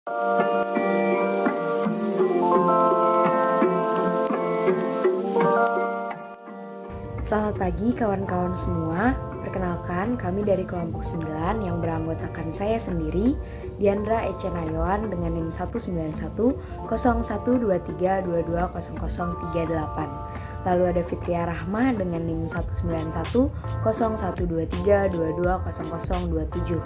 Selamat pagi kawan-kawan semua. Perkenalkan, kami dari kelompok 9 yang beranggotakan saya sendiri, Diandra Ecenayoan dengan NIM 1910123220038. Lalu ada Fitria Rahma dengan NIM 1910123220027.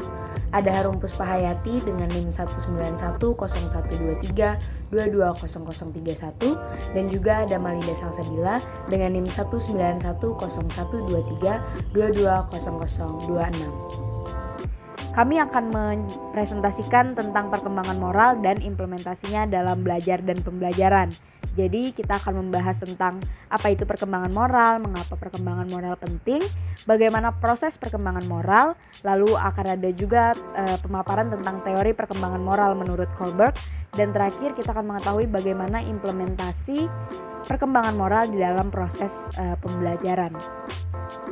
Ada Harum Puspahayati dengan NIM 1910123220031 dan juga ada Malinda Salsabila dengan NIM 1910123220026. Kami akan mempresentasikan tentang perkembangan moral dan implementasinya dalam belajar dan pembelajaran. Jadi kita akan membahas tentang apa itu perkembangan moral, mengapa perkembangan moral penting, bagaimana proses perkembangan moral, lalu akan ada juga pemaparan tentang teori perkembangan moral menurut Kohlberg, dan terakhir kita akan mengetahui bagaimana implementasi perkembangan moral di dalam proses pembelajaran.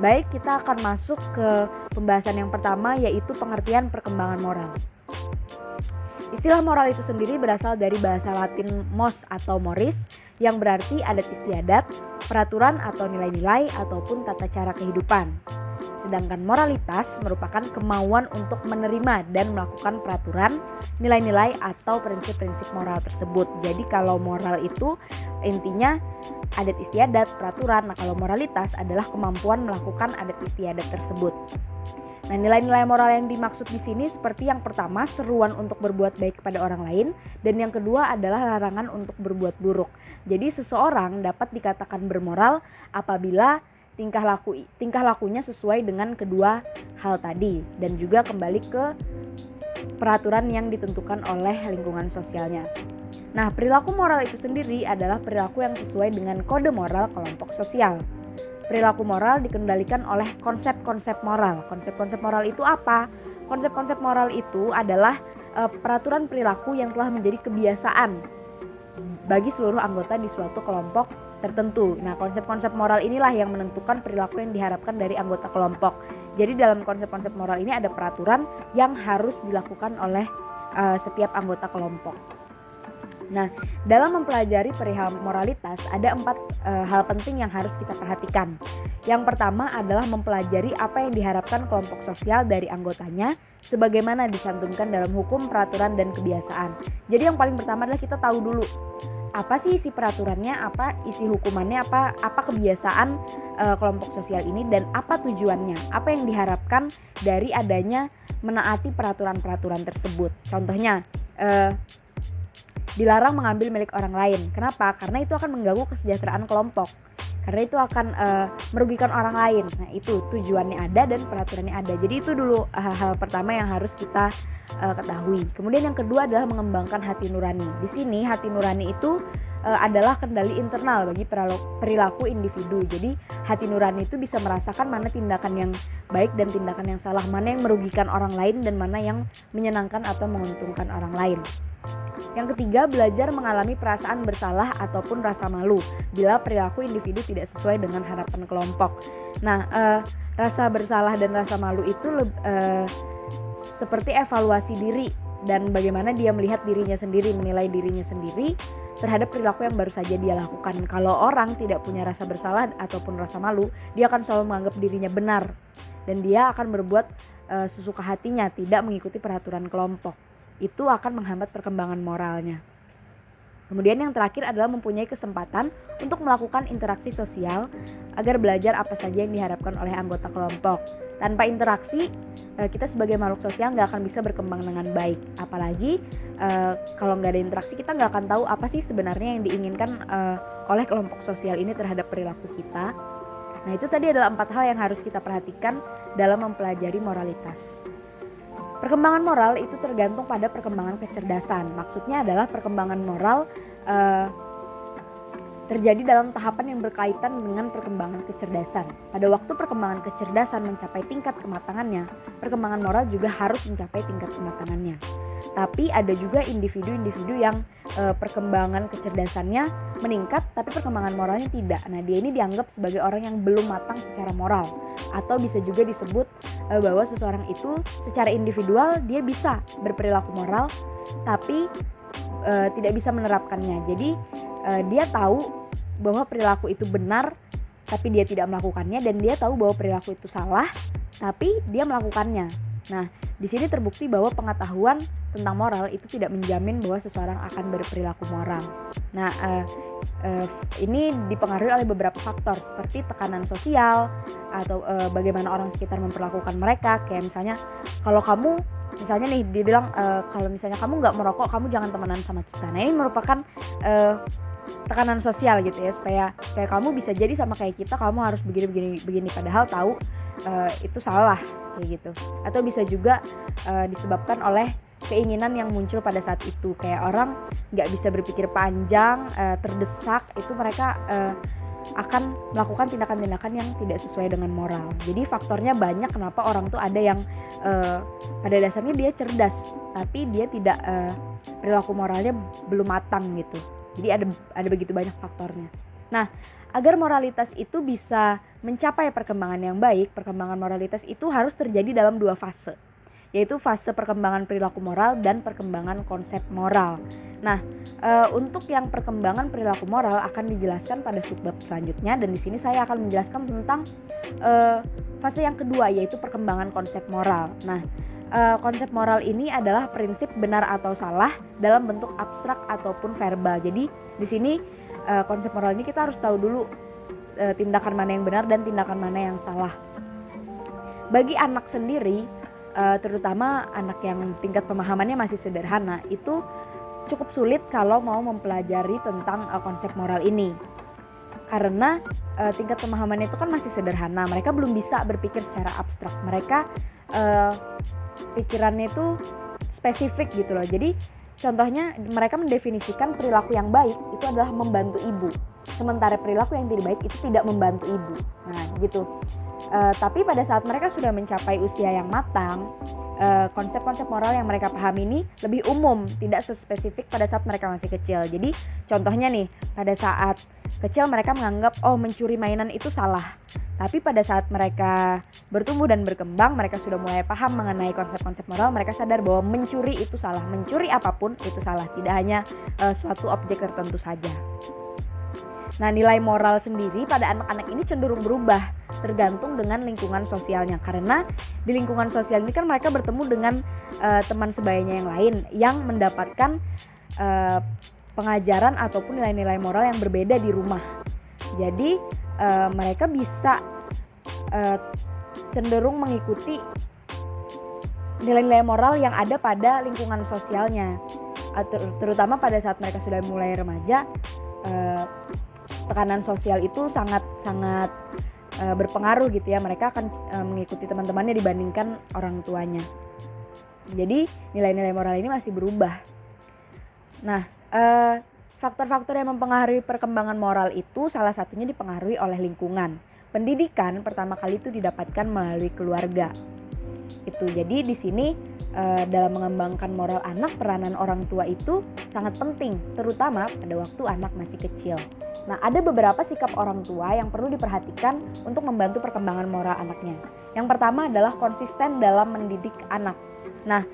Baik, kita akan masuk ke pembahasan yang pertama, yaitu pengertian perkembangan moral. Istilah moral itu sendiri berasal dari bahasa Latin mos atau moris, yang berarti adat istiadat, peraturan atau nilai-nilai ataupun tata cara kehidupan. Sedangkan moralitas merupakan kemauan untuk menerima dan melakukan peraturan, nilai-nilai atau prinsip-prinsip moral tersebut. Jadi kalau moral itu intinya adat istiadat, peraturan. Nah, kalau moralitas adalah kemampuan melakukan adat istiadat tersebut. Nah, nilai-nilai moral yang dimaksud di sini seperti yang pertama, seruan untuk berbuat baik kepada orang lain, dan yang kedua adalah larangan untuk berbuat buruk. Jadi seseorang dapat dikatakan bermoral apabila tingkah lakunya sesuai dengan kedua hal tadi, dan juga kembali ke peraturan yang ditentukan oleh lingkungan sosialnya. Nah, perilaku moral itu sendiri adalah perilaku yang sesuai dengan kode moral kelompok sosial. Perilaku moral dikendalikan oleh konsep-konsep moral. Konsep-konsep moral itu apa? Konsep-konsep moral itu adalah peraturan perilaku yang telah menjadi kebiasaan bagi seluruh anggota di suatu kelompok tertentu. Nah, konsep-konsep moral inilah yang menentukan perilaku yang diharapkan dari anggota kelompok. Jadi dalam konsep-konsep moral ini ada peraturan yang harus dilakukan oleh setiap anggota kelompok. Nah, dalam mempelajari perihal moralitas ada 4 hal penting yang harus kita perhatikan. Yang pertama adalah mempelajari apa yang diharapkan kelompok sosial dari anggotanya sebagaimana dicantumkan dalam hukum, peraturan, dan kebiasaan. Jadi yang paling pertama adalah kita tahu dulu apa sih isi peraturannya, apa isi hukumannya, apa kebiasaan kelompok sosial ini, dan apa tujuannya, apa yang diharapkan dari adanya menaati peraturan-peraturan tersebut. Contohnya, dilarang mengambil milik orang lain. Kenapa? Karena itu akan mengganggu kesejahteraan kelompok. Karena itu akan merugikan orang lain. Nah, itu tujuannya ada dan peraturannya ada. Jadi itu dulu hal pertama yang harus kita ketahui. Kemudian yang kedua adalah mengembangkan hati nurani. Di sini hati nurani itu adalah kendali internal bagi perilaku individu. Jadi hati nurani itu bisa merasakan mana tindakan yang baik dan tindakan yang salah, mana yang merugikan orang lain dan mana yang menyenangkan atau menguntungkan orang lain. Yang ketiga, belajar mengalami perasaan bersalah ataupun rasa malu bila perilaku individu tidak sesuai dengan harapan kelompok. Nah, rasa bersalah dan rasa malu itu seperti evaluasi diri dan bagaimana dia melihat dirinya sendiri, menilai dirinya sendiri terhadap perilaku yang baru saja dia lakukan. Kalau orang tidak punya rasa bersalah ataupun rasa malu, dia akan selalu menganggap dirinya benar dan dia akan berbuat sesuka hatinya, tidak mengikuti peraturan kelompok. Itu akan menghambat perkembangan moralnya. Kemudian yang terakhir adalah mempunyai kesempatan untuk melakukan interaksi sosial agar belajar apa saja yang diharapkan oleh anggota kelompok. Tanpa interaksi, kita sebagai makhluk sosial nggak akan bisa berkembang dengan baik. Apalagi kalau nggak ada interaksi, kita nggak akan tahu apa sih sebenarnya yang diinginkan oleh kelompok sosial ini terhadap perilaku kita. Nah, itu tadi adalah 4 hal yang harus kita perhatikan dalam mempelajari moralitas. Perkembangan moral itu tergantung pada perkembangan kecerdasan. Maksudnya adalah perkembangan moral terjadi dalam tahapan yang berkaitan dengan perkembangan kecerdasan. Pada waktu perkembangan kecerdasan mencapai tingkat kematangannya, perkembangan moral juga harus mencapai tingkat kematangannya. Tapi ada juga individu-individu yang perkembangan kecerdasannya meningkat tapi perkembangan moralnya tidak. Nah, dia ini dianggap sebagai orang yang belum matang secara moral, atau bisa juga disebut bahwa seseorang itu secara individual dia bisa berperilaku moral tapi tidak bisa menerapkannya. Jadi dia tahu bahwa perilaku itu benar tapi dia tidak melakukannya, dan dia tahu bahwa perilaku itu salah tapi dia melakukannya. Nah, di sini terbukti bahwa pengetahuan tentang moral itu tidak menjamin bahwa seseorang akan berperilaku moral. Nah, ini dipengaruhi oleh beberapa faktor seperti tekanan sosial atau bagaimana orang sekitar memperlakukan mereka. Kayak misalnya kalau kamu misalnya nih dibilang kalau misalnya kamu nggak merokok, kamu jangan temenan sama kita. Nah, ini merupakan tekanan sosial gitu ya, supaya kamu bisa jadi sama kayak kita, kamu harus begini padahal tahu itu salah kayak gitu. Atau bisa juga disebabkan oleh keinginan yang muncul pada saat itu, kayak orang nggak bisa berpikir panjang, terdesak, itu mereka akan melakukan tindakan-tindakan yang tidak sesuai dengan moral. Jadi faktornya banyak kenapa orang tuh ada yang pada dasarnya dia cerdas tapi dia tidak perilaku moralnya belum matang gitu. Jadi ada begitu banyak faktornya. Nah, agar moralitas itu bisa mencapai perkembangan yang baik, perkembangan moralitas itu harus terjadi dalam 2 fase, yaitu fase perkembangan perilaku moral dan perkembangan konsep moral. Nah, untuk yang perkembangan perilaku moral akan dijelaskan pada subbab selanjutnya, dan di sini saya akan menjelaskan tentang fase yang kedua, yaitu perkembangan konsep moral. Nah, konsep moral ini adalah prinsip benar atau salah dalam bentuk abstrak ataupun verbal. Jadi di sini konsep moral ini kita harus tahu dulu tindakan mana yang benar dan tindakan mana yang salah. Bagi anak sendiri, terutama anak yang tingkat pemahamannya masih sederhana, itu cukup sulit kalau mau mempelajari tentang konsep moral ini. Karena tingkat pemahamannya itu kan masih sederhana, mereka belum bisa berpikir secara abstrak. Mereka pikirannya itu spesifik gitu loh. Jadi contohnya mereka mendefinisikan perilaku yang baik itu adalah membantu ibu, sementara perilaku yang tidak baik itu tidak membantu ibu. Nah gitu. Tapi pada saat mereka sudah mencapai usia yang matang, konsep-konsep moral yang mereka pahami ini lebih umum, tidak sespesifik pada saat mereka masih kecil. Jadi contohnya nih, pada saat kecil mereka menganggap mencuri mainan itu salah. Tapi pada saat mereka bertumbuh dan berkembang, mereka sudah mulai paham mengenai konsep-konsep moral. Mereka sadar bahwa mencuri itu salah, mencuri apapun itu salah, tidak hanya suatu objek tertentu saja. Nah, nilai moral sendiri pada anak-anak ini cenderung berubah tergantung dengan lingkungan sosialnya. Karena di lingkungan sosial ini kan mereka bertemu dengan teman sebayanya yang lain yang mendapatkan pengajaran ataupun nilai-nilai moral yang berbeda di rumah. Jadi mereka bisa cenderung mengikuti nilai-nilai moral yang ada pada lingkungan sosialnya. Terutama pada saat mereka sudah mulai remaja, tekanan sosial itu sangat berpengaruh gitu ya. Mereka akan mengikuti teman-temannya dibandingkan orang tuanya. Jadi nilai-nilai moral ini masih berubah. Nah, faktor-faktor yang mempengaruhi perkembangan moral itu salah satunya dipengaruhi oleh lingkungan. Pendidikan pertama kali itu didapatkan melalui keluarga. Itu jadi di sini dalam mengembangkan moral anak, peranan orang tua itu sangat penting, terutama pada waktu anak masih kecil. Nah, ada beberapa sikap orang tua yang perlu diperhatikan untuk membantu perkembangan moral anaknya. Yang pertama adalah konsisten dalam mendidik anak. Nah,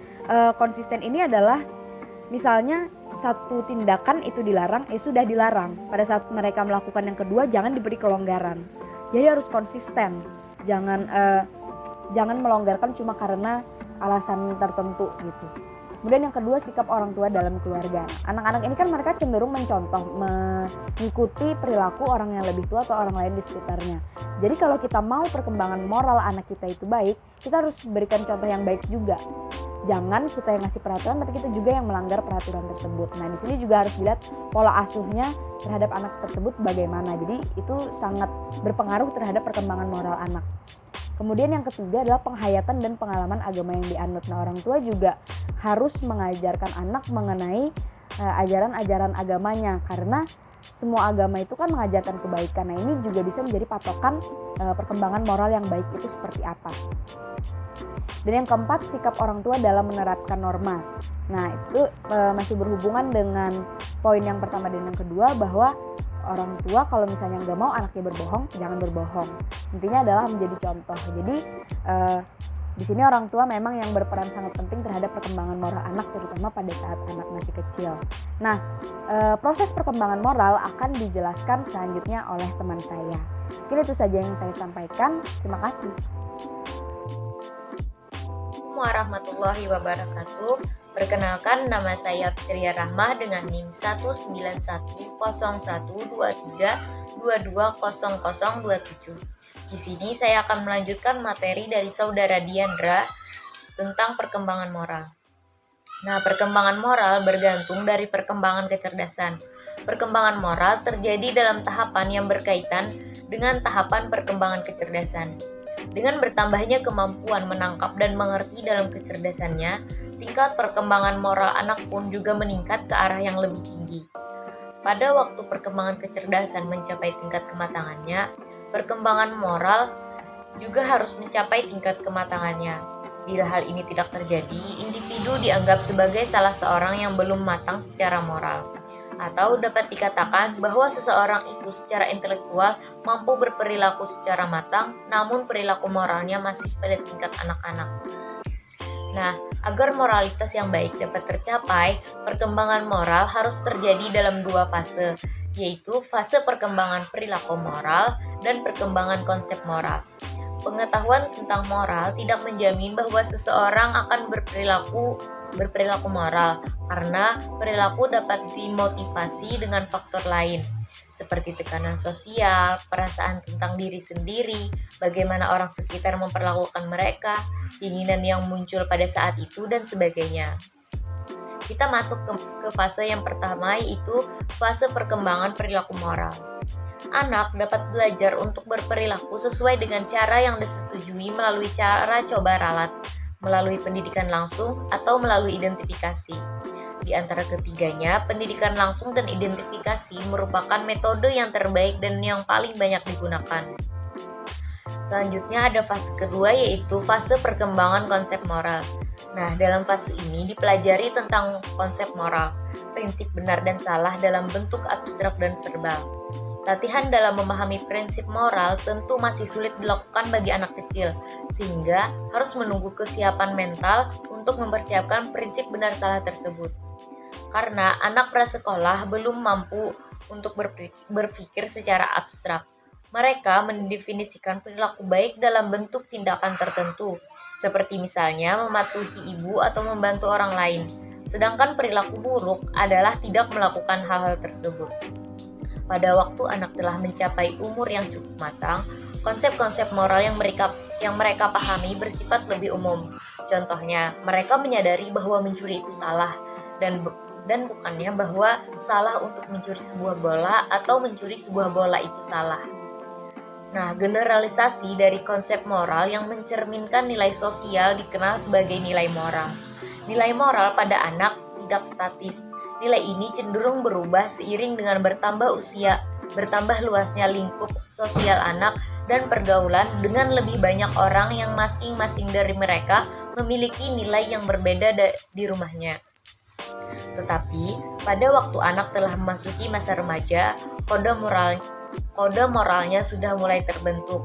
konsisten ini adalah misalnya satu tindakan itu dilarang, sudah dilarang. Pada saat mereka melakukan yang kedua, jangan diberi kelonggaran. Jadi harus konsisten, jangan melonggarkan cuma karena alasan tertentu gitu. Kemudian yang kedua, sikap orang tua dalam keluarga. Anak-anak ini kan mereka cenderung mencontoh, mengikuti perilaku orang yang lebih tua atau orang lain di sekitarnya. Jadi kalau kita mau perkembangan moral anak kita itu baik, kita harus berikan contoh yang baik juga. Jangan kita yang ngasih peraturan, tapi kita juga yang melanggar peraturan tersebut. Nah, di sini juga harus dilihat pola asuhnya terhadap anak tersebut bagaimana. Jadi itu sangat berpengaruh terhadap perkembangan moral anak. Kemudian yang ketiga adalah penghayatan dan pengalaman agama yang dianut. Nah, orang tua juga harus mengajarkan anak mengenai ajaran-ajaran agamanya, karena semua agama itu kan mengajarkan kebaikan. Nah, ini juga bisa menjadi patokan perkembangan moral yang baik itu seperti apa. Dan yang keempat, sikap orang tua dalam menerapkan norma. Nah, itu masih berhubungan dengan poin yang pertama dan yang kedua, bahwa orang tua kalau misalnya nggak mau anaknya berbohong, jangan berbohong. Intinya adalah menjadi contoh. Jadi Di sini orang tua memang yang berperan sangat penting terhadap perkembangan moral anak, terutama pada saat anak masih kecil. Nah, proses perkembangan moral akan dijelaskan selanjutnya oleh teman saya. Mungkin itu saja yang saya sampaikan. Terima kasih. Assalamualaikum warahmatullahi wabarakatuh. Perkenalkan, nama saya Fitria Rahmah dengan NIM 1910123220027. Di sini saya akan melanjutkan materi dari saudara Diandra tentang perkembangan moral. Nah, perkembangan moral bergantung dari perkembangan kecerdasan. Perkembangan moral terjadi dalam tahapan yang berkaitan dengan tahapan perkembangan kecerdasan. Dengan bertambahnya kemampuan menangkap dan mengerti dalam kecerdasannya, tingkat perkembangan moral anak pun juga meningkat ke arah yang lebih tinggi. Pada waktu perkembangan kecerdasan mencapai tingkat kematangannya, perkembangan moral juga harus mencapai tingkat kematangannya. Bila hal ini tidak terjadi, individu dianggap sebagai salah seorang yang belum matang secara moral. Atau dapat dikatakan bahwa seseorang itu secara intelektual mampu berperilaku secara matang, namun perilaku moralnya masih pada tingkat anak-anak. Nah, agar moralitas yang baik dapat tercapai, perkembangan moral harus terjadi dalam dua fase, yaitu fase perkembangan perilaku moral dan perkembangan konsep moral. Pengetahuan tentang moral tidak menjamin bahwa seseorang akan berperilaku moral, karena perilaku dapat dimotivasi dengan faktor lain, seperti tekanan sosial, perasaan tentang diri sendiri, bagaimana orang sekitar memperlakukan mereka, keinginan yang muncul pada saat itu, dan sebagainya. Kita masuk ke fase yang pertama, yaitu fase perkembangan perilaku moral. Anak dapat belajar untuk berperilaku sesuai dengan cara yang disetujui melalui cara coba ralat, melalui pendidikan langsung, atau melalui identifikasi. Di antara ketiganya, pendidikan langsung dan identifikasi merupakan metode yang terbaik dan yang paling banyak digunakan. Selanjutnya ada fase kedua, yaitu fase perkembangan konsep moral. Nah, dalam fase ini dipelajari tentang konsep moral, prinsip benar dan salah dalam bentuk abstrak dan verbal. Latihan dalam memahami prinsip moral tentu masih sulit dilakukan bagi anak kecil, sehingga harus menunggu kesiapan mental untuk mempersiapkan prinsip benar salah tersebut. Karena anak prasekolah belum mampu untuk berpikir secara abstrak. Mereka mendefinisikan perilaku baik dalam bentuk tindakan tertentu, seperti misalnya mematuhi ibu atau membantu orang lain. Sedangkan perilaku buruk adalah tidak melakukan hal-hal tersebut. Pada waktu anak telah mencapai umur yang cukup matang, konsep-konsep moral yang mereka pahami bersifat lebih umum. Contohnya, mereka menyadari bahwa mencuri itu salah dan bukannya bahwa salah untuk mencuri sebuah bola atau mencuri sebuah bola itu salah. Nah, generalisasi dari konsep moral yang mencerminkan nilai sosial dikenal sebagai nilai moral. Nilai moral pada anak tidak statis. Nilai ini cenderung berubah seiring dengan bertambah usia, bertambah luasnya lingkup sosial anak, dan pergaulan dengan lebih banyak orang yang masing-masing dari mereka memiliki nilai yang berbeda di rumahnya. Tetapi, pada waktu anak telah memasuki masa remaja, kode moralnya sudah mulai terbentuk,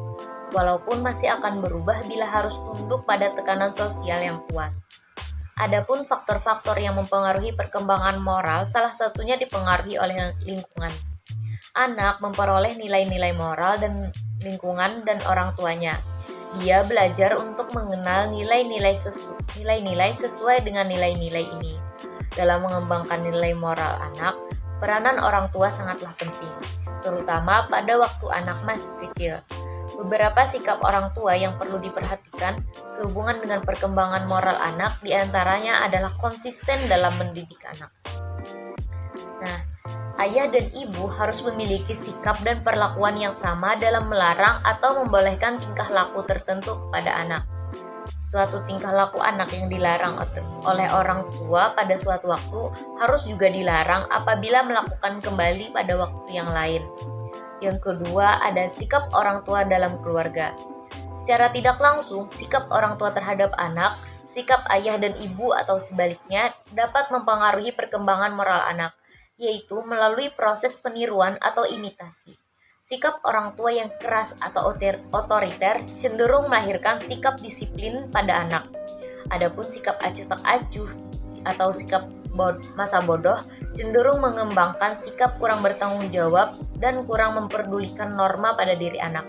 walaupun masih akan berubah bila harus tunduk pada tekanan sosial yang kuat. Adapun faktor-faktor yang mempengaruhi perkembangan moral, salah satunya dipengaruhi oleh lingkungan. Anak memperoleh nilai-nilai moral dan lingkungan dan orang tuanya. Dia belajar untuk mengenal nilai-nilai sesuai dengan nilai-nilai ini. Dalam mengembangkan nilai moral anak, peranan orang tua sangatlah penting, terutama pada waktu anak masih kecil. Beberapa sikap orang tua yang perlu diperhatikan sehubungan dengan perkembangan moral anak diantaranya adalah konsisten dalam mendidik anak. Nah, ayah dan ibu harus memiliki sikap dan perlakuan yang sama dalam melarang atau membolehkan tingkah laku tertentu kepada anak. Suatu tingkah laku anak yang dilarang oleh orang tua pada suatu waktu harus juga dilarang apabila melakukan kembali pada waktu yang lain. Yang kedua, ada sikap orang tua dalam keluarga. Secara tidak langsung, sikap orang tua terhadap anak, sikap ayah dan ibu atau sebaliknya dapat mempengaruhi perkembangan moral anak, yaitu melalui proses peniruan atau imitasi. Sikap orang tua yang keras atau otoriter cenderung melahirkan sikap disiplin pada anak. Adapun sikap acuh tak acuh atau sikap masa bodoh cenderung mengembangkan sikap kurang bertanggung jawab dan kurang memperdulikan norma pada diri anak.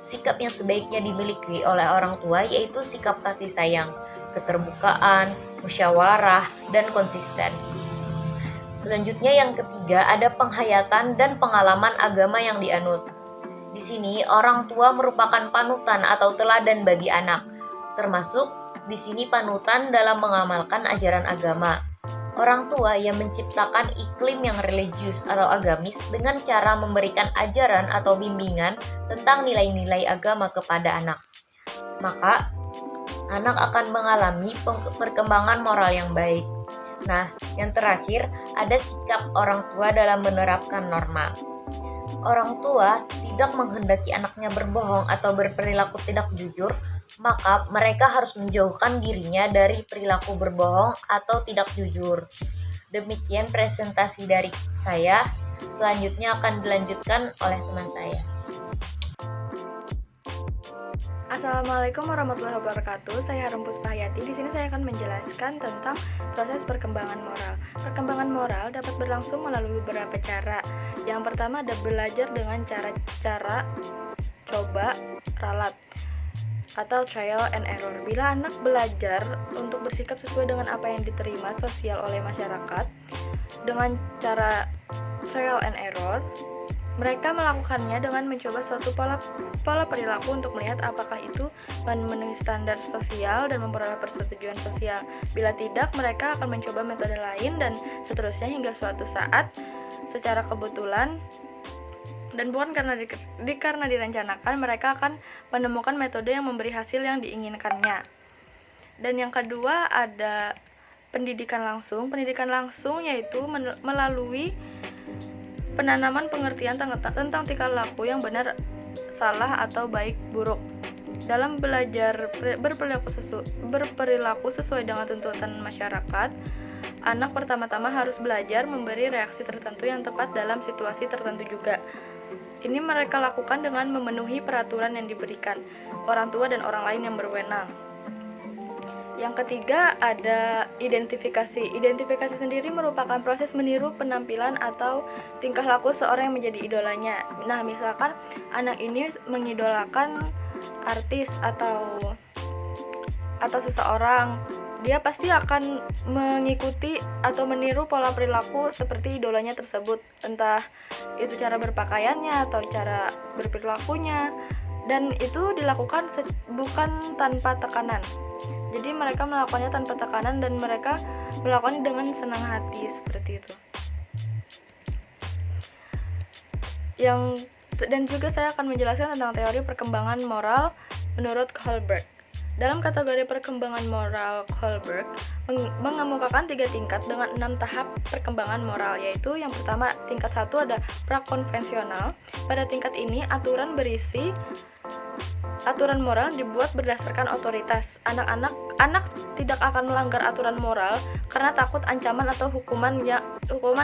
Sikap yang sebaiknya dimiliki oleh orang tua yaitu sikap kasih sayang, keterbukaan, musyawarah, dan konsisten. Selanjutnya yang ketiga ada penghayatan dan pengalaman agama yang dianut. Di sini orang tua merupakan panutan atau teladan bagi anak, termasuk di sini panutan dalam mengamalkan ajaran agama. Orang tua yang menciptakan iklim yang religius atau agamis dengan cara memberikan ajaran atau bimbingan tentang nilai-nilai agama kepada anak. Maka, anak akan mengalami perkembangan moral yang baik. Nah, yang terakhir, ada sikap orang tua dalam menerapkan norma. Orang tua tidak menghendaki anaknya berbohong atau berperilaku tidak jujur, maka mereka harus menjauhkan dirinya dari perilaku berbohong atau tidak jujur. Demikian presentasi dari saya. Selanjutnya akan dilanjutkan oleh teman saya. Assalamualaikum warahmatullahi wabarakatuh. Saya Harum Puspahayati. Di sini saya akan menjelaskan tentang proses perkembangan moral. Perkembangan moral dapat berlangsung melalui beberapa cara. Yang pertama ada belajar dengan cara coba ralat atau trial and error. Bila anak belajar untuk bersikap sesuai dengan apa yang diterima sosial oleh masyarakat dengan cara trial and error, mereka melakukannya dengan mencoba suatu pola perilaku untuk melihat apakah itu memenuhi standar sosial dan memperoleh persetujuan sosial. Bila tidak, mereka akan mencoba metode lain dan seterusnya hingga suatu saat secara kebetulan dan bukan karena direncanakan, mereka akan menemukan metode yang memberi hasil yang diinginkannya. Dan yang kedua ada pendidikan langsung. Pendidikan langsung yaitu melalui penanaman pengertian tentang tingkah laku yang benar, salah, atau baik, buruk. Dalam belajar berperilaku sesuai dengan tuntutan masyarakat, anak pertama-tama harus belajar memberi reaksi tertentu yang tepat dalam situasi tertentu juga. Ini mereka lakukan dengan memenuhi peraturan yang diberikan orang tua dan orang lain yang berwenang. Yang ketiga ada identifikasi. Identifikasi sendiri merupakan proses meniru penampilan atau tingkah laku seorang yang menjadi idolanya. Nah, misalkan anak ini mengidolakan artis atau seseorang, dia pasti akan mengikuti atau meniru pola perilaku seperti idolanya tersebut, entah itu cara berpakaiannya atau cara berperilakunya, dan itu dilakukan bukan tanpa tekanan. Jadi mereka melakukannya tanpa tekanan dan mereka melakukannya dengan senang hati seperti itu. Dan juga saya akan menjelaskan tentang teori perkembangan moral menurut Kohlberg. Dalam kategori perkembangan moral, Kohlberg mengemukakan 3 tingkat dengan 6 tahap perkembangan moral, yaitu yang pertama tingkat 1 ada prakonvensional. Pada tingkat ini aturan moral dibuat berdasarkan otoritas. Anak tidak akan melanggar aturan moral karena takut ancaman atau hukuman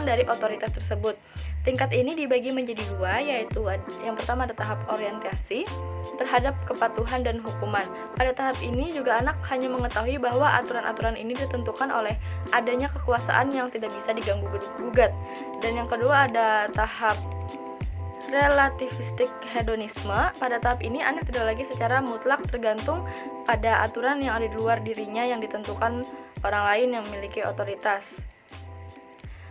dari otoritas tersebut. Tingkat ini dibagi menjadi 2, yaitu yang pertama ada tahap orientasi terhadap kepatuhan dan hukuman. Pada tahap ini juga anak hanya mengetahui bahwa aturan-aturan ini ditentukan oleh adanya kekuasaan yang tidak bisa diganggu-gugat. Dan yang kedua ada tahap relativistik hedonisme. Pada tahap ini anak tidak lagi secara mutlak tergantung pada aturan yang ada di luar dirinya yang ditentukan orang lain yang memiliki otoritas.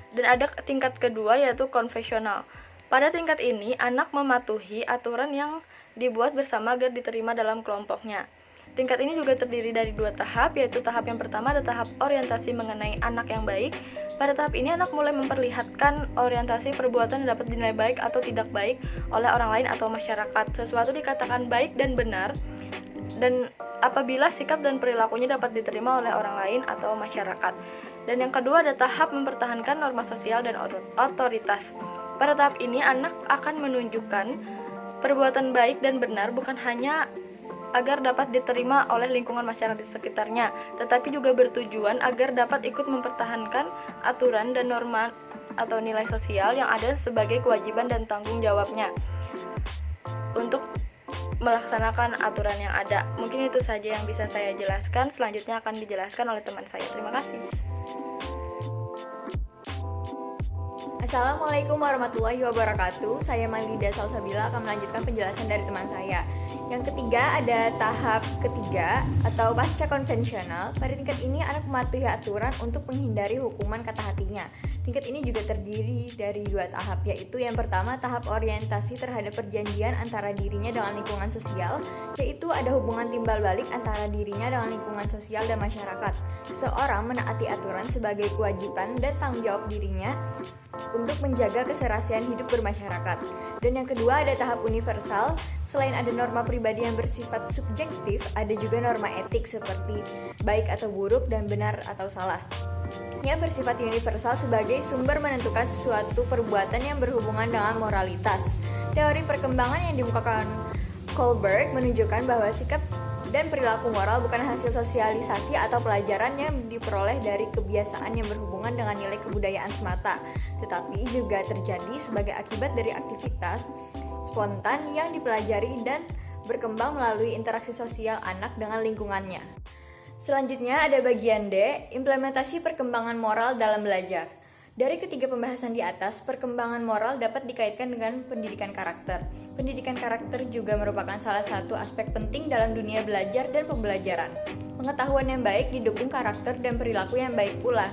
Dan ada tingkat kedua yaitu konfesional. Pada tingkat ini anak mematuhi aturan yang dibuat bersama agar diterima dalam kelompoknya. Tingkat ini juga terdiri dari 2 tahap, yaitu tahap yang pertama ada tahap orientasi mengenai anak yang baik. Pada tahap ini anak mulai memperlihatkan orientasi perbuatan yang dapat dinilai baik atau tidak baik oleh orang lain atau masyarakat. Sesuatu dikatakan baik dan benar dan apabila sikap dan perilakunya dapat diterima oleh orang lain atau masyarakat. Dan yang kedua ada tahap mempertahankan norma sosial dan otoritas. Pada tahap ini anak akan menunjukkan perbuatan baik dan benar bukan hanya agar dapat diterima oleh lingkungan masyarakat di sekitarnya, tetapi juga bertujuan agar dapat ikut mempertahankan aturan dan norma atau nilai sosial yang ada sebagai kewajiban dan tanggung jawabnya. untuk melaksanakan aturan yang ada. Mungkin itu saja yang bisa saya jelaskan. Selanjutnya akan dijelaskan oleh teman saya. Terima kasih. Assalamualaikum warahmatullahi wabarakatuh. Saya Malida Salsabila akan melanjutkan penjelasan dari teman saya. Yang ketiga ada tahap ketiga atau pasca konvensional. Pada tingkat ini anak mematuhi aturan untuk menghindari hukuman kata hatinya. Tingkat ini juga terdiri dari 2 tahap, yaitu yang pertama tahap orientasi terhadap perjanjian antara dirinya dengan lingkungan sosial, yaitu ada hubungan timbal balik antara dirinya dengan lingkungan sosial dan masyarakat. Seseorang menaati aturan sebagai kewajiban dan tanggung jawab dirinya untuk menjaga keserasian hidup bermasyarakat. Dan yang kedua ada tahap universal. Selain ada norma pribadi yang bersifat subjektif, ada juga norma etik seperti baik atau buruk dan benar atau salah, yang bersifat universal sebagai sumber menentukan sesuatu perbuatan yang berhubungan dengan moralitas. Teori perkembangan yang dimukakan Kohlberg menunjukkan bahwa sikap dan perilaku moral bukan hasil sosialisasi atau pelajaran yang diperoleh dari kebiasaan yang berhubungan dengan nilai kebudayaan semata, tetapi juga terjadi sebagai akibat dari aktivitas spontan yang dipelajari dan berkembang melalui interaksi sosial anak dengan lingkungannya. Selanjutnya ada bagian D, implementasi perkembangan moral dalam belajar. Dari ketiga pembahasan di atas, perkembangan moral dapat dikaitkan dengan pendidikan karakter. Pendidikan karakter juga merupakan salah satu aspek penting dalam dunia belajar dan pembelajaran. Pengetahuan yang baik didukung karakter dan perilaku yang baik pula.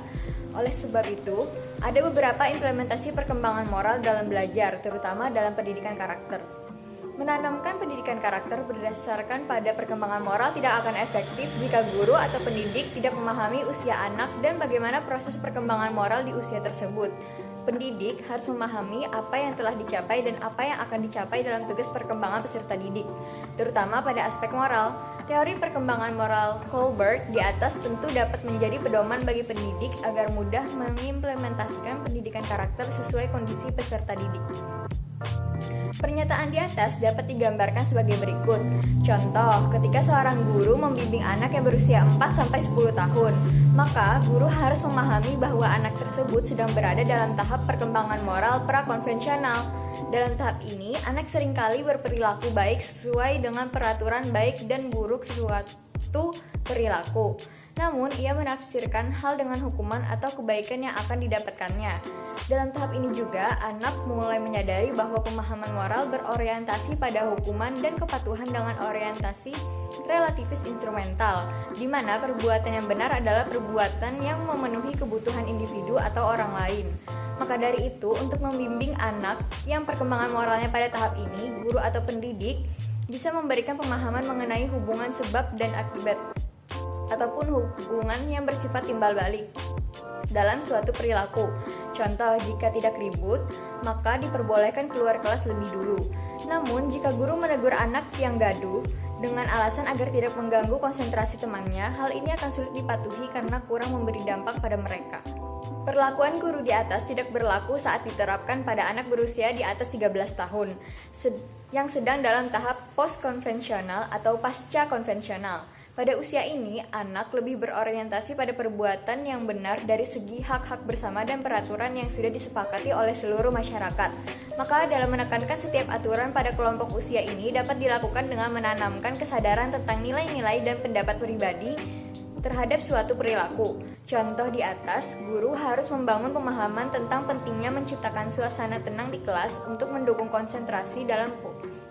Oleh sebab itu, ada beberapa implementasi perkembangan moral dalam belajar, terutama dalam pendidikan karakter. Menanamkan pendidikan karakter berdasarkan pada perkembangan moral tidak akan efektif jika guru atau pendidik tidak memahami usia anak dan bagaimana proses perkembangan moral di usia tersebut. Pendidik harus memahami apa yang telah dicapai dan apa yang akan dicapai dalam tugas perkembangan peserta didik, terutama pada aspek moral. Teori perkembangan moral Kohlberg di atas tentu dapat menjadi pedoman bagi pendidik agar mudah mengimplementasikan pendidikan karakter sesuai kondisi peserta didik. Pernyataan di atas dapat digambarkan sebagai berikut. Contoh, ketika seorang guru membimbing anak yang berusia 4-10 tahun, maka guru harus memahami bahwa anak tersebut sedang berada dalam tahap perkembangan moral prakonvensional. Dalam tahap ini, anak seringkali berperilaku baik sesuai dengan peraturan baik dan buruk suatu perilaku. Namun, ia menafsirkan hal dengan hukuman atau kebaikan yang akan didapatkannya. Dalam tahap ini juga, anak mulai menyadari bahwa pemahaman moral berorientasi pada hukuman dan kepatuhan dengan orientasi relativis instrumental, di mana perbuatan yang benar adalah perbuatan yang memenuhi kebutuhan individu atau orang lain. Maka dari itu, untuk membimbing anak yang perkembangan moralnya pada tahap ini, guru atau pendidik bisa memberikan pemahaman mengenai hubungan sebab dan akibat ataupun hubungan yang bersifat timbal balik dalam suatu perilaku. Contoh, jika tidak ribut, maka diperbolehkan keluar kelas lebih dulu. Namun, jika guru menegur anak yang gaduh dengan alasan agar tidak mengganggu konsentrasi temannya, hal ini akan sulit dipatuhi karena kurang memberi dampak pada mereka. Perlakuan guru di atas tidak berlaku saat diterapkan pada anak berusia di atas 13 tahun, yang sedang dalam tahap post-konvensional atau pasca konvensional. Pada usia ini, anak lebih berorientasi pada perbuatan yang benar dari segi hak-hak bersama dan peraturan yang sudah disepakati oleh seluruh masyarakat. Maka dalam menekankan setiap aturan pada kelompok usia ini dapat dilakukan dengan menanamkan kesadaran tentang nilai-nilai dan pendapat pribadi terhadap suatu perilaku. Contoh di atas, guru harus membangun pemahaman tentang pentingnya menciptakan suasana tenang di kelas untuk mendukung konsentrasi dalam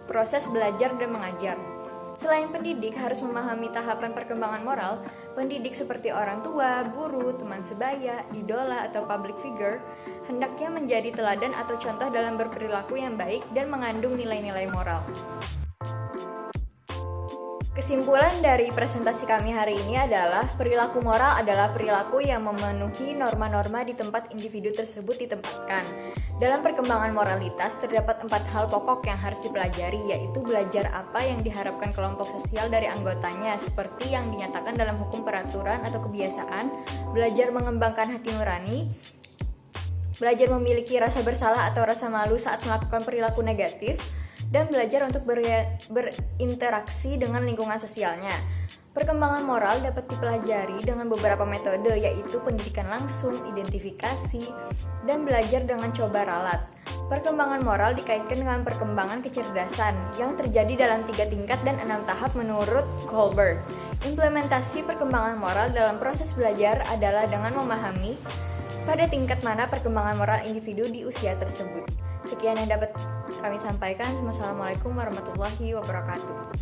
proses belajar dan mengajar. Selain pendidik harus memahami tahapan perkembangan moral, pendidik seperti orang tua, guru, teman sebaya, idola, atau public figure hendaknya menjadi teladan atau contoh dalam berperilaku yang baik dan mengandung nilai-nilai moral. Kesimpulan dari presentasi kami hari ini adalah perilaku moral adalah perilaku yang memenuhi norma-norma di tempat individu tersebut ditempatkan. Dalam perkembangan moralitas terdapat 4 hal pokok yang harus dipelajari, yaitu belajar apa yang diharapkan kelompok sosial dari anggotanya seperti yang dinyatakan dalam hukum peraturan atau kebiasaan, belajar mengembangkan hati nurani, belajar memiliki rasa bersalah atau rasa malu saat melakukan perilaku negatif, dan belajar untuk berinteraksi dengan lingkungan sosialnya. Perkembangan moral dapat dipelajari dengan beberapa metode, yaitu pendidikan langsung, identifikasi, dan belajar dengan coba ralat. Perkembangan moral dikaitkan dengan perkembangan kecerdasan yang terjadi dalam 3 tingkat dan 6 tahap menurut Kohlberg. Implementasi perkembangan moral dalam proses belajar adalah dengan memahami pada tingkat mana perkembangan moral individu di usia tersebut. Sekian yang dapat kami sampaikan. Wassalamualaikum warahmatullahi wabarakatuh.